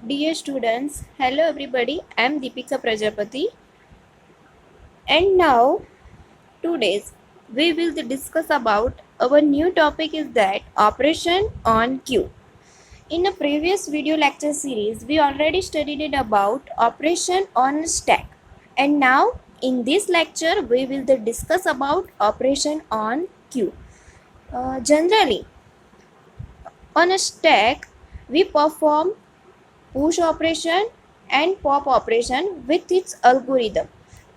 Dear students, hello everybody. I am Deepika Prajapati, and now today's we will discuss about our new topic is that operation on queue. In a previous video lecture series, we already studied it about operation on stack, and now in this lecture we will discuss about operation on queue. Generally, on a stack, we perform push operation and pop operation with its algorithm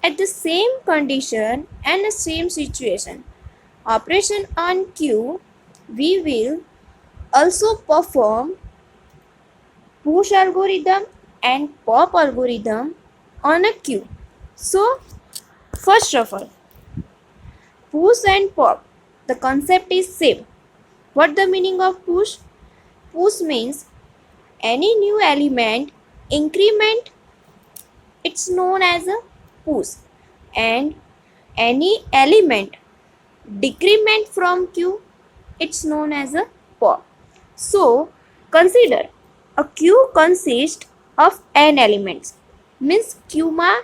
at the same condition and the same situation. Operation on queue, we will also perform push algorithm and pop algorithm on a queue. So, first of all, push and pop, the concept is same. What the meaning of push? Push means any new element increment, it's known as a push, and any element decrement from queue, it's known as a pop. So consider a queue consists of n elements, means queue માં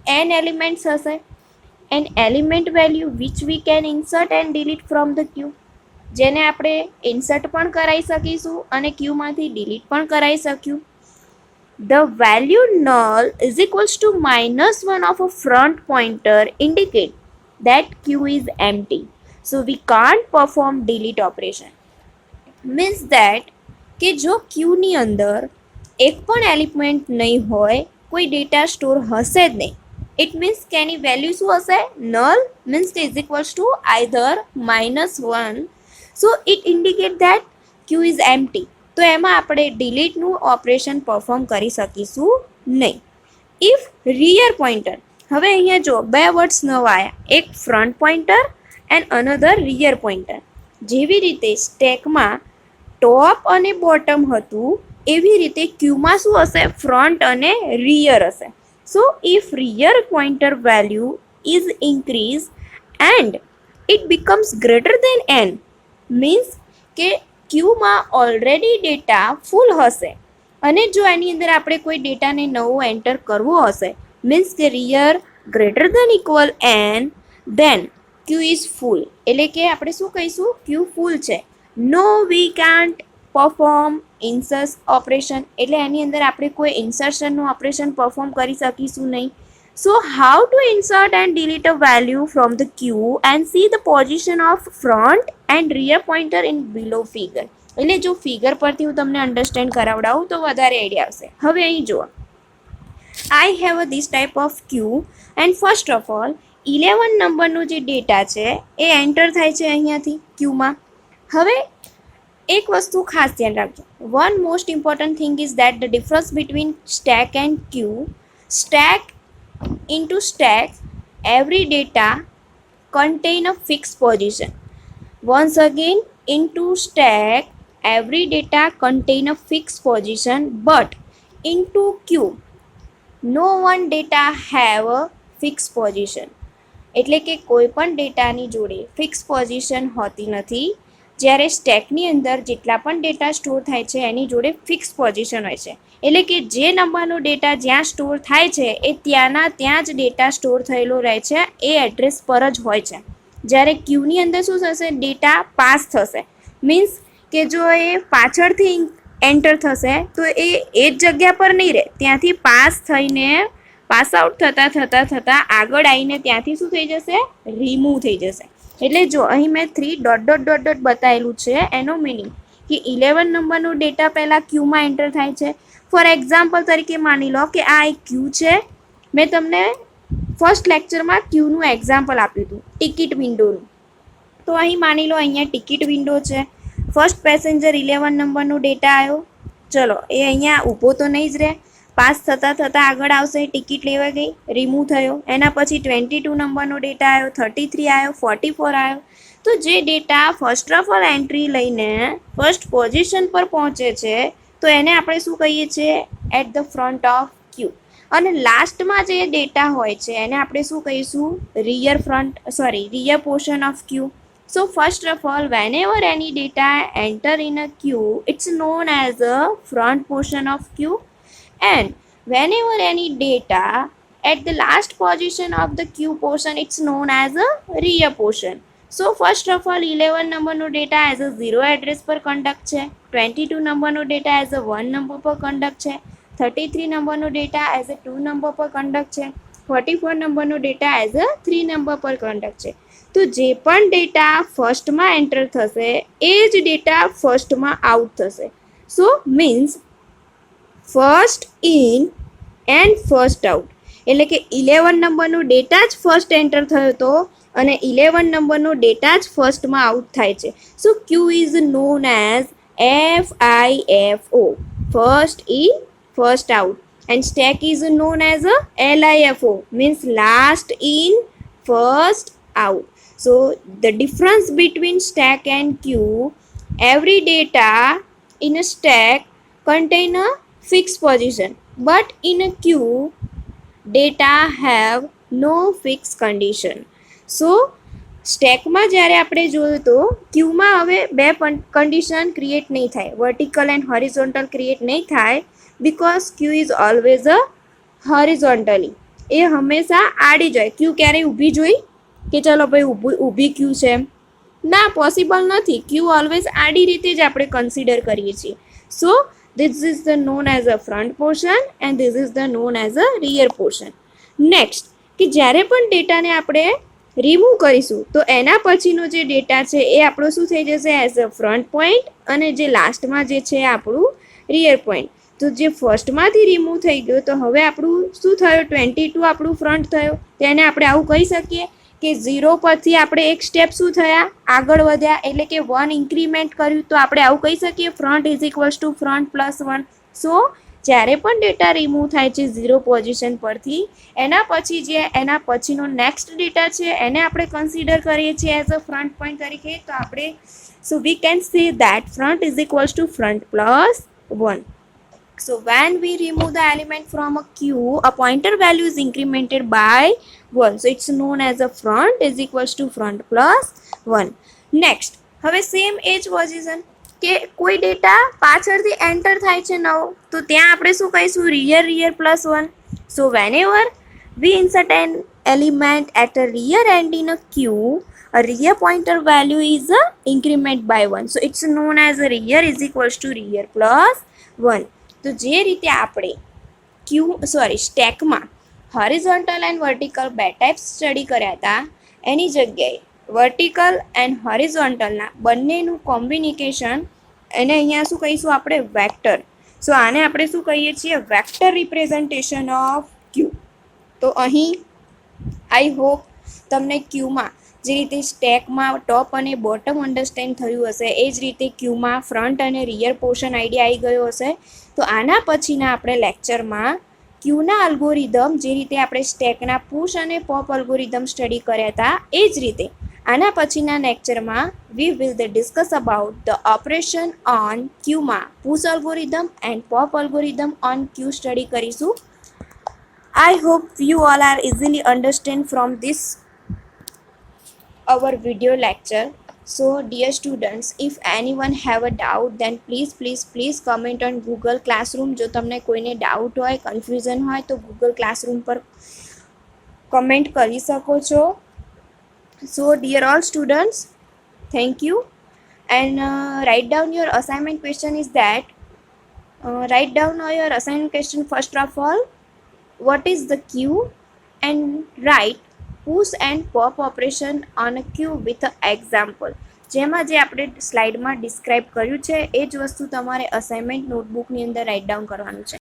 n elements હશે, an element value which we can insert and delete from the queue, જેને આપણે insert પણ કરાવી શકીશું અને ક્યુમાંથી delete પણ કરાવી શક્યું. The value null is equals to -1 of a front pointer indicate that queue is empty. So we can't perform delete operation. Means that કે જો ક્યુની અંદર એક પણ એલિમેન્ટ નહીં હોય, કોઈ ડેટા સ્ટોર હશે જ નહીં. It means કે એની વેલ્યુ શું હશે? Null means કે is equals to either -1. So it indicate that queue is empty. તો એમાં આપણે ડિલીટનું ઓપરેશન પરફોર્મ કરી શકીશું નહીં. ઇફ રિયર પોઇન્ટર, હવે અહીંયા જો બે વર્ડ્સ નવા આવ્યા, એક front pointer and another rear pointer. જેવી રીતે સ્ટેકમાં ટોપ અને બોટમ હતું, એવી રીતે ક્યુમાં શું હશે? ફ્રન્ટ અને રિયર હશે. સો if rear pointer value is increase and it becomes greater than n, means કે ક્યુમાં ઓલરેડી ડેટા ફૂલ હશે અને જો એની અંદર આપણે કોઈ ડેટાને નવો એન્ટર કરવો હશે, મીન્સ કે rear greater than equal n, then queue is full. એટલે કે આપણે શું કહીશું? ક્યુ ફૂલ છે. No we can't perform insert operation, એટલે એની અંદર આપણે કોઈ ઇન્સર્શનનું ઓપરેશન પરફોર્મ કરી શકીશું નહીં. So how to insert and delete a value from the queue and see the position of front and rear pointer in below figure. એટલે જો ફિગર પરથી હું તમને અન્ડરસ્ટેન્ડ કરાવડાવું તો વધારે આઈડિયા આવશે. હવે અહીં જુઓ, I have this type of queue and first of all 11 નંબરનો જે ડેટા છે એ એન્ટર થાય છે અહીંયાથી ક્યુમાં. હવે એક વસ્તુ ખાસ ધ્યાન રાખજો. One most important thing is that the difference between stack and Q. Stack into stack, every data contain a fixed position. Once again, into stack, every data contain a fixed position, but into queue, no one data have a fixed position. એટલે કે કોઈ પણ ડેટાની જોડે fix position હોતી નથી. જ્યારે સ્ટેકની અંદર જેટલા પણ ડેટા સ્ટોર થાય છે એની જોડે ફિક્સ પોઝિશન હોય છે. એટલે કે જે નંબરનો ડેટા જ્યાં સ્ટોર થાય છે એ ત્યાંના ત્યાં જ ડેટા સ્ટોર થયેલો રહે છે, એ એડ્રેસ પર જ હોય છે. જ્યારે ક્યુની અંદર શું થશે? ડેટા પાસ થશે. મીન્સ કે જો એ પાછળથી એન્ટર થશે તો એ જ જગ્યા પર નહીં રહે, ત્યાંથી પાસ થઈને પાસ આઉટ થતાં થતાં થતાં આગળ આવીને ત્યાંથી શું થઈ જશે? રિમૂવ થઈ જશે. એટલે જો અહીં મેં 3 ડોટ ડોટ ડોટ ડોટ બતાવેલું છે, એનો મિનિંગ કે 11 નંબરનો ડેટા પહેલાં ક્યુમાં એન્ટર થાય છે. ફોર એક્ઝામ્પલ તરીકે માની લો કે આ એક ક્યુ છે. મેં તમને ફર્સ્ટ લેક્ચરમાં ક્યુનું એક્ઝામ્પલ આપ્યું હતું, ટિકિટ વિન્ડોનું. તો અહીં માની લો અહીંયા ટિકિટ વિન્ડો છે. ફર્સ્ટ પેસેન્જર 11 નંબરનો ડેટા આવ્યો. ચલો એ અહીંયા ઊભો તો નહીં જ રહે, પાસ થતાં થતાં આગળ આવશે, ટિકિટ લેવા ગઈ, રિમૂવ થયો. એના પછી 22 નંબરનો ડેટા આવ્યો, 33 આવ્યો, 44 આવ્યો. તો જે data first of all entry લઈને ફર્સ્ટ પોઝિશન પર પહોંચે છે તો એને આપણે શું કહીએ છીએ? એટ ધ ફ્રન્ટ ઓફ ક્યુ. અને લાસ્ટમાં જે ડેટા હોય છે એને આપણે શું કહીશું? Rear portion of Q. So first of all, whenever any data enter in a queue, it's known as a front portion of queue, and whenever any data at the last position of the queue portion, it's known as a rear portion. So first of all, 11 નંબરનો data as a 0 address પર conduct છે, 22 નંબરનો data as a 1 number પર conduct છે, 33 નંબરનો data as a 2 number પર conduct છે, 44 નંબરનો ડેટા એઝ અ 3 નંબર પર કંડક્ટ છે. તો જે પણ ડેટા ફર્સ્ટમાં એન્ટર થશે એ જ ડેટા ફર્સ્ટમાં આઉટ થશે. So means first in and first out, એટલે કે 11 નંબરનો ડેટા જ ફર્સ્ટ એન્ટર થયો હતો અને 11 નંબરનો ડેટા જ ફર્સ્ટમાં આઉટ થાય છે. So queue is known as FIFO, first in first out, and stack is known as a LIFO, means last in first out. So the difference between stack and queue, every data in a stack contain a fixed position, but in a queue data have no fixed condition. So સ્ટેકમાં જ્યારે આપણે જોયું તો ક્યુમાં હવે બે condition create નહીં થાય, vertical and horizontal create નહીં થાય, because queue is always a horizontally, એ હંમેશા આડી જાય. ક્યુ ક્યારેય ઊભી જોઈ કે ચાલો ભાઈ ઊભી ક્યુ છે, ના, પોસિબલ નથી. ક્યુ ઓલવેઝ આડી રીતે જ આપણે કન્સિડર કરીએ છીએ. So this is the known as a front portion and this is the known as a rear portion. Next, કે જ્યારે પણ ડેટાને આપણે રિમૂવ કરીશું તો એના પછીનો જે ડેટા છે એ આપણો શું થઈ જશે, એઝ અ ફ્રન્ટ પોઈન્ટ, અને જે લાસ્ટમાં જે છે આપણું રિયર પોઈન્ટ. તો જે ફર્સ્ટમાંથી રિમૂવ થઈ ગયો તો હવે આપણું શું થયું, 22 આપણું ફ્રન્ટ થયો. તેને આપણે આવું કહી શકીએ કે 0 પરથી આપણે એક સ્ટેપ શું થયા, આગળ વધ્યા, એટલે કે 1 ઇન્ક્રીમેન્ટ કર્યું. તો આપણે આવું કહી શકીએ front is equals to front plus 1. સો જ્યારે પણ ડેટા રિમૂવ થાય છે 0 પોઝિશન પરથી, એના પછી જે એના પછીનો નેક્સ્ટ ડેટા છે એને આપણે કન્સિડર કરીએ છીએ એઝ અ ફ્રન્ટ પોઈન્ટ તરીકે. તો આપણે so we can say that front is equals to front plus 1. So when we remove the element from a queue, a pointer value is incremented by 1. So it's known as a front is equals to front plus 1. Next, હવે same એ જ position કે કોઈ data પાછળથી enter થાય છે નવો, તો ત્યાં આપણે શું કહીશું, rear plus 1. So whenever we insert an element at a rear end in a queue, a rear pointer value is a increment by 1. So it's known as a rear is equals to rear plus 1. તો જે રીતે આપણે સ્ટેકમાં horizontal and vertical બે type study કર્યા હતા, એની જગ્યાએ vertical and હોરિઝોન્ટલના બંનેનું કોમ્બિનિકેશન, એને અહીંયા શું કહીશું આપણે, વેક્ટર. સો આને આપણે શું કહીએ છીએ, વેક્ટર રિપ્રેઝન્ટેશન ઓફ ક્યુ. તો અહીં આઈ હોપ તમને ક્યુમાં જે રીતે સ્ટેકમાં ટોપ અને બોટમ અન્ડરસ્ટેન્ડ થયું હશે, એ જ રીતે ક્યુમાં ફ્રન્ટ અને રિયર પોર્શન આઈડિયા આવી ગયો હશે. તો આના પછીના આપણે લેક્ચરમાં ક્યુના અલ્ગોરિધમ, જે રીતે આપણે સ્ટેકના પુશ અને પોપ અલ્ગોરિધમ સ્ટડી કર્યા હતા, એ જ રીતે આના પછીના લેક્ચરમાં we will discuss about the operation on ક્યુમાં push algorithm and pop algorithm on queue study કરીશું. I hope you all are easily understand from this our video lecture. So dear students, if anyone have a doubt, then please comment on Google Classroom. જો તમને કોઈને doubt હોય, confusion હોય, તો Google Classroom પર comment કરી શકો છો. So dear all students, thank you, and write down your assignment question is that write down your assignment question first of all, what is the queue, and write push and pop operation on a queue with an example. જેમાં જે આપણે સ્લાઇડમાં describe કર્યું છે એ જ વસ્તુ તમારે assignment નોટબુકની અંદર રાઇટ ડાઉન કરવાનું છે.